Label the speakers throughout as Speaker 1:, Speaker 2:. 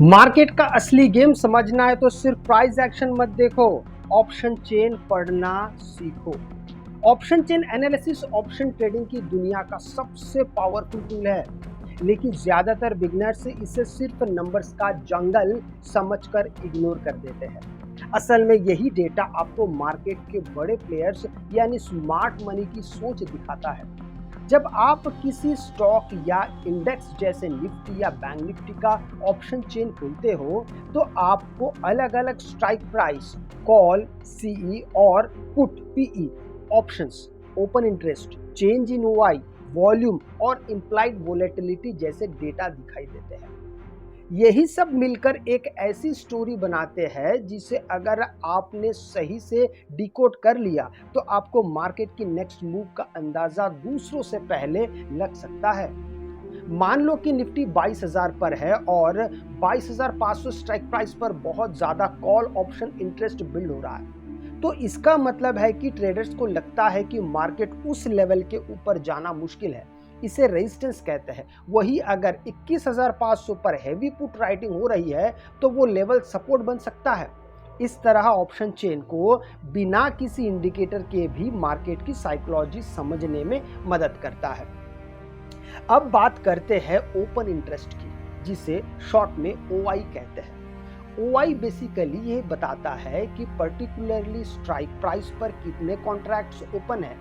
Speaker 1: Market का असली game समझना है तो सिर्फ प्राइस एक्शन मत देखो, ऑप्शन चेन पढ़ना सीखो। Option chain analysis option trading की दुनिया का सबसे पावरफुल टूल है, लेकिन ज्यादातर बिगनर्स इसे सिर्फ नंबर्स का जंगल समझकर इग्नोर कर देते हैं। असल में यही डेटा आपको मार्केट के बड़े प्लेयर्स यानी स्मार्ट मनी की सोच दिखाता है। जब आप किसी स्टॉक या इंडेक्स जैसे निफ्टी या बैंक निफ्टी का ऑप्शन चेन खोलते हो, तो आपको अलग अलग स्ट्राइक प्राइस, कॉल, सीई और put PE options, open interest, change in OI, volume और इम्प्लाइड वोलेटिलिटी जैसे डेटा दिखाई देते हैं। यही सब मिलकर एक ऐसी स्टोरी बनाते हैं जिसे अगर आपने सही से डिकोड कर लिया तो आपको मार्केट की नेक्स्ट मूव का अंदाजा दूसरों से पहले लग सकता है। मान लो कि निफ्टी 22,000 पर है और 22,500 स्ट्राइक प्राइस पर बहुत ज्यादा कॉल ऑप्शन इंटरेस्ट बिल्ड हो रहा है, तो इसका मतलब है कि ट्रेडर्स को लगता है कि मार्केट उस लेवल के ऊपर जाना मुश्किल है। इसे रेजिस्टेंस कहते हैं। वही अगर 21,500 पर हैवी पुट राइटिंग हो रही है तो वो लेवल सपोर्ट बन सकता है। इस तरह ऑप्शन चेन को बिना किसी इंडिकेटर के भी मार्केट की साइकोलॉजी समझने में मदद करता है। अब बात करते हैं ओपन इंटरेस्ट की, जिसे शॉर्ट में ओआई कहते हैं। ओआई बेसिकली ये बताता है कि पर्टिकुलरली स्ट्राइक प्राइस पर कितने कॉन्ट्रैक्ट्स ओपन है।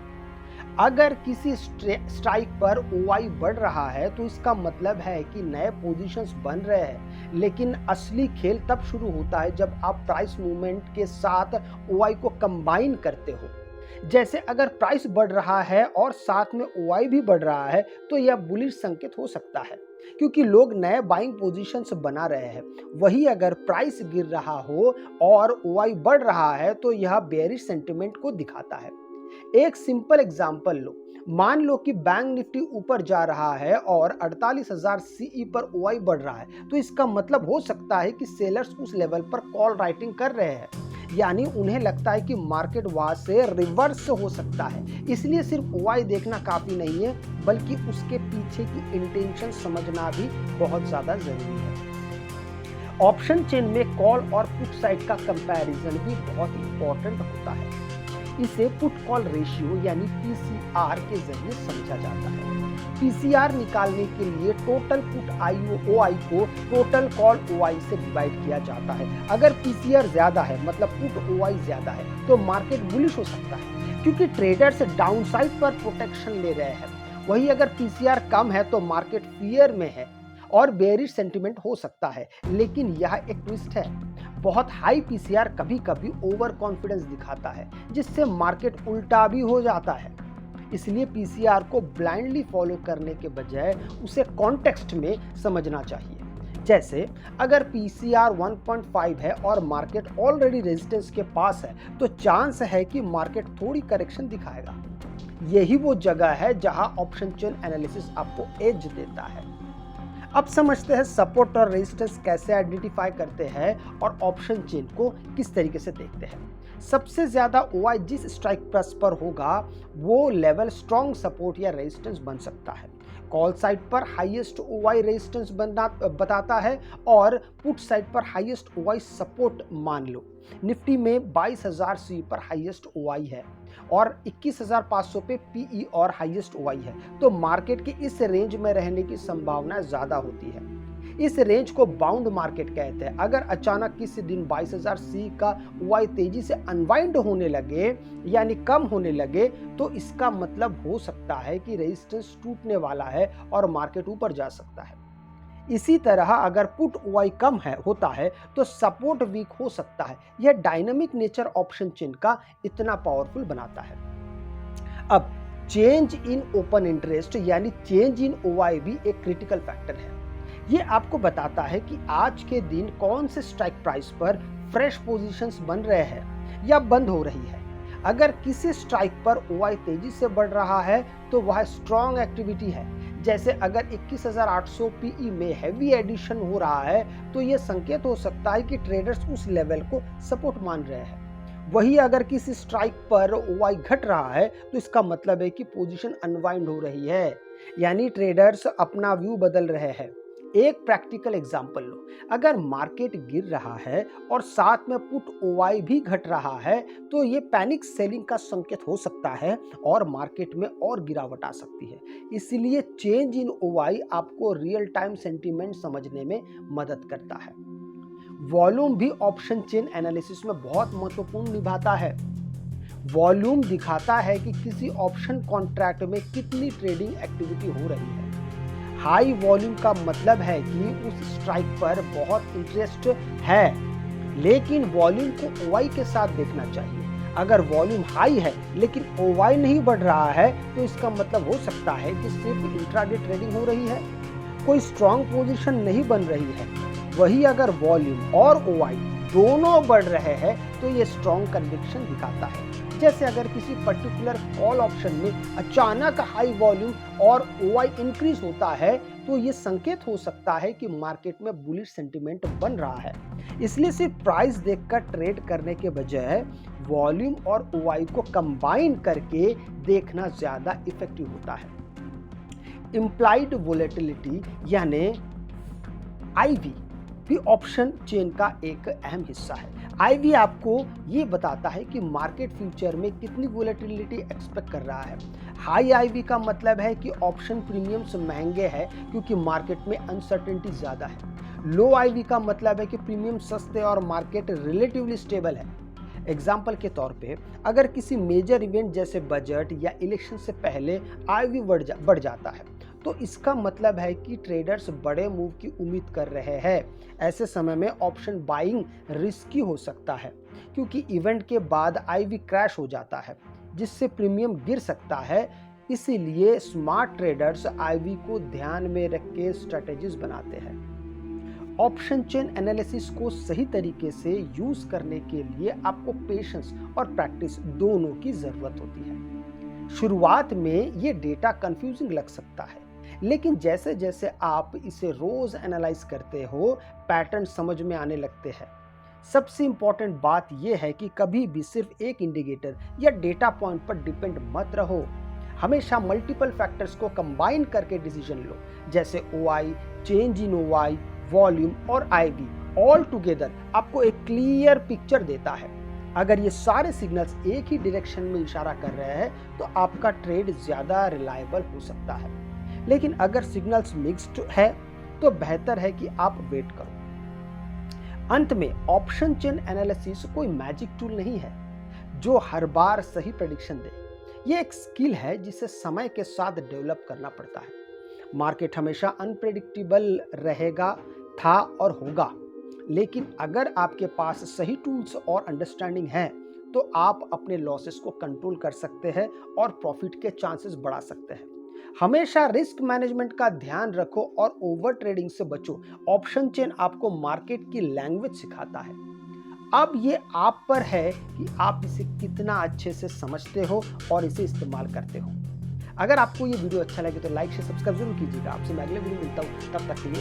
Speaker 1: अगर किसी स्ट्राइक पर ओआई बढ़ रहा है तो इसका मतलब है कि नए पोजीशंस बन रहे हैं, लेकिन असली खेल तब शुरू होता है जब आप प्राइस मूवमेंट के साथ ओआई को कंबाइन करते हो। जैसे अगर प्राइस बढ़ रहा है और साथ में ओआई भी बढ़ रहा है तो यह बुलिश संकेत हो सकता है, क्योंकि लोग नए बाइंग पोजीशंस बना रहे हैं। वही अगर प्राइस गिर रहा हो और ओआई बढ़ रहा है तो यह बेयरिश सेंटिमेंट को दिखाता है। एक सिंपल एग्जांपल लो, मान लो कि बैंक निफ्टी ऊपर जा रहा है और 48,000 सीई पर ओआई बढ़ रहा है, तो इसका मतलब हो सकता है कि सेलर्स उस लेवल पर कॉल राइटिंग कर रहे हैं, यानी उन्हें लगता है कि मार्केट वहां से रिवर्स हो सकता है। इसलिए सिर्फ ओआई देखना काफी नहीं है, बल्कि उसके पीछे की इंटेंशन समझना भी बहुत ज्यादा जरूरी है। ऑप्शन चेन में कॉल और पुट साइड का कंपैरिजन भी बहुत इंपॉर्टेंट होता है। इसे पुट कॉल रेशियो यानी पीसीआर के जरिए समझा जाता है। पीसीआर निकालने के लिए टोटल पुट ओआई को टोटल कॉल ओआई से डिवाइड किया जाता है। अगर पीसीआर ज्यादा है, मतलब पुट ओआई ज्यादा है, तो मार्केट बुलिश हो सकता है, क्योंकि ट्रेडर्स डाउनसाइड पर प्रोटेक्शन ले रहे हैं। वही अगर पीसीआर कम है तो मार्केट फियर में है और बेयरिश सेंटिमेंट हो सकता है। लेकिन यह एक ट्विस्ट है, बहुत हाई पीसीआर कभी कभी ओवर कॉन्फिडेंस दिखाता है, जिससे मार्केट उल्टा भी हो जाता है। इसलिए पीसीआर को ब्लाइंडली फॉलो करने के बजाय उसे कॉन्टेक्स्ट में समझना चाहिए। जैसे अगर पीसीआर 1.5 है और मार्केट ऑलरेडी रेजिस्टेंस के पास है, तो चांस है कि मार्केट थोड़ी करेक्शन दिखाएगा। यही वो जगह है जहां ऑप्शन चेन एनालिसिस आपको एज देता है। अब समझते हैं सपोर्ट और रेजिस्टेंस कैसे आइडेंटिफाई करते हैं और ऑप्शन चेन को किस तरीके से देखते हैं। सबसे ज्यादा ओआई जिस स्ट्राइक प्राइस पर होगा वो लेवल स्ट्रॉन्ग सपोर्ट या रेजिस्टेंस बन सकता है। कॉल साइड पर हाईएस्ट ओआई रेजिस्टेंस बताता है और पुट साइड पर हाईएस्ट ओआई सपोर्ट मान लो। निफ्टी में 22,000 सी पर हाईएस्ट ओआई है और 21,500 पे पीई और हाईएस्ट ओआई है, तो मार्केट के इस रेंज में रहने की संभावना ज्यादा होती है। इस रेंज को बाउंड मार्केट कहते हैं। अगर अचानक किसी दिन 22,000 सी का ओआई तेजी से अनवाइंड होने लगे यानी कम होने लगे, तो इसका मतलब हो सकता है कि रेजिस्टेंस टूटने वाला है और मार्केट ऊपर जा सकता है। इसी तरह अगर पुट ओआई कम होता है तो सपोर्ट वीक हो सकता है। यह डायनामिक नेचर ऑप्शन चेन का इतना पावरफुल बनाता है। अब चेंज इन ओपन इंटरेस्ट यानी चेंज इन ओआई भी एक क्रिटिकल फैक्टर है। ये आपको बताता है कि आज के दिन कौन से स्ट्राइक प्राइस पर फ्रेश पोजीशंस बन रहे हैं या बंद हो रही है। अगर किसी स्ट्राइक पर ओआई तेजी से बढ़ रहा है तो वह स्ट्रॉन्ग एक्टिविटी है। जैसे अगर 21,800 पीई में हैवी एडिशन हो रहा है तो यह संकेत हो सकता है कि ट्रेडर्स उस लेवल को सपोर्ट मान रहे हैं। वही अगर किसी स्ट्राइक पर ओआई घट रहा है तो इसका मतलब है कि पोजीशन अनवाइंड हो रही है, यानी ट्रेडर्स अपना व्यू बदल रहे हैं। एक प्रैक्टिकल एग्जांपल लो, अगर मार्केट गिर रहा है और साथ में पुट ओवाई भी घट रहा है तो ये पैनिक सेलिंग का संकेत हो सकता है और मार्केट में और गिरावट आ सकती है। इसलिए चेंज इन ओवाई आपको रियल टाइम सेंटीमेंट समझने में मदद करता है। वॉल्यूम भी ऑप्शन चेन एनालिसिस में बहुत महत्वपूर्ण निभाता है। वॉल्यूम दिखाता है कि किसी ऑप्शन कॉन्ट्रैक्ट में कितनी ट्रेडिंग एक्टिविटी हो रही है। हाई वॉल्यूम का मतलब है कि उस स्ट्राइक पर बहुत इंटरेस्ट है, लेकिन वॉल्यूम को ओवाई के साथ देखना चाहिए। अगर वॉल्यूम हाई है लेकिन ओवाई नहीं बढ़ रहा है तो इसका मतलब हो सकता है कि सिर्फ इंट्राडे ट्रेडिंग हो रही है, कोई स्ट्रॉन्ग पोजीशन नहीं बन रही है। वही अगर वॉल्यूम और ओवाई दोनों बढ़ रहे हैं तो ये स्ट्रॉन्ग कन्विक्शन दिखाता है। जैसे अगर किसी पर्टिकुलर कॉल ऑप्शन में अचानक हाई वॉल्यूम और ओवाई इंक्रीज होता है तो ये संकेत हो सकता है कि मार्केट में बुलिश सेंटीमेंट बन रहा है। इसलिए सिर्फ प्राइस देखकर ट्रेड करने के बजाय वॉल्यूम और ओवाई को कंबाइन करके देखना ज्यादा इफेक्टिव होता है। इम्प्लाइड वोलेटिलिटी यानी आईवी भी ऑप्शन चेन का एक अहम हिस्सा है। आईवी आपको ये बताता है कि मार्केट फ्यूचर में कितनी वोलेटिलिटी एक्सपेक्ट कर रहा है। हाई आईवी का मतलब है कि ऑप्शन प्रीमियम्स महंगे हैं क्योंकि मार्केट में अनसर्टेनिटी ज्यादा है। लो आईवी का मतलब है कि प्रीमियम सस्ते और मार्केट रिलेटिवली स्टेबल है। एग्जाम्पल के तौर पे अगर किसी मेजर इवेंट जैसे बजट या इलेक्शन से पहले आईवी बढ़ जाता है तो इसका मतलब है कि ट्रेडर्स बड़े मूव की उम्मीद कर रहे हैं। ऐसे समय में ऑप्शन बाइंग रिस्की हो सकता है क्योंकि इवेंट के बाद आईवी क्रैश हो जाता है जिससे प्रीमियम गिर सकता है। इसीलिए स्मार्ट ट्रेडर्स आईवी को ध्यान में रख के स्ट्रेटेजीज बनाते हैं। ऑप्शन चेन एनालिसिस को सही तरीके से यूज करने के लिए आपको पेशेंस और प्रैक्टिस दोनों की जरूरत होती है। शुरुआत में ये डेटा कंफ्यूजिंग लग सकता है, लेकिन जैसे जैसे आप इसे रोज एनालाइज करते हो पैटर्न समझ में आने लगते हैं। सबसे इंपॉर्टेंट बात यह है कि कभी भी सिर्फ एक इंडिकेटर या डेटा पॉइंट पर डिपेंड मत रहो। हमेशा मल्टीपल फैक्टर्स को कंबाइन करके डिसीजन लो, जैसे OI, change in OI, volume और आईवी ऑल टुगेदर आपको एक क्लियर पिक्चर देता है। अगर ये सारे सिग्नल्स एक ही डायरेक्शन में इशारा कर रहे हैं तो आपका ट्रेड ज्यादा रिलायबल हो सकता है, लेकिन अगर सिग्नल्स मिक्स्ड है तो बेहतर है कि आप वेट करो। अंत में ऑप्शन चेन एनालिसिस कोई मैजिक टूल नहीं है जो हर बार सही प्रेडिक्शन दे। ये एक स्किल है जिसे समय के साथ डेवलप करना पड़ता है। मार्केट हमेशा अनप्रेडिक्टेबल रहेगा, था और होगा, लेकिन अगर आपके पास सही टूल्स और अंडरस्टैंडिंग है तो आप अपने लॉसेस को कंट्रोल कर सकते हैं और प्रॉफिट के चांसेस बढ़ा सकते हैं। हमेशा रिस्क मैनेजमेंट का ध्यान रखो और ओवर ट्रेडिंग से बचो। ऑप्शन चेन आपको मार्केट की लैंग्वेज सिखाता है। अब ये आप पर है कि आप इसे कितना अच्छे से समझते हो और इसे इस्तेमाल करते हो। अगर आपको ये वीडियो अच्छा लगे तो लाइक से सब्सक्राइब जरूर कीजिएगा। आपसे मैं अगले वीडियो में मिलता हूँ, तब तक के लिए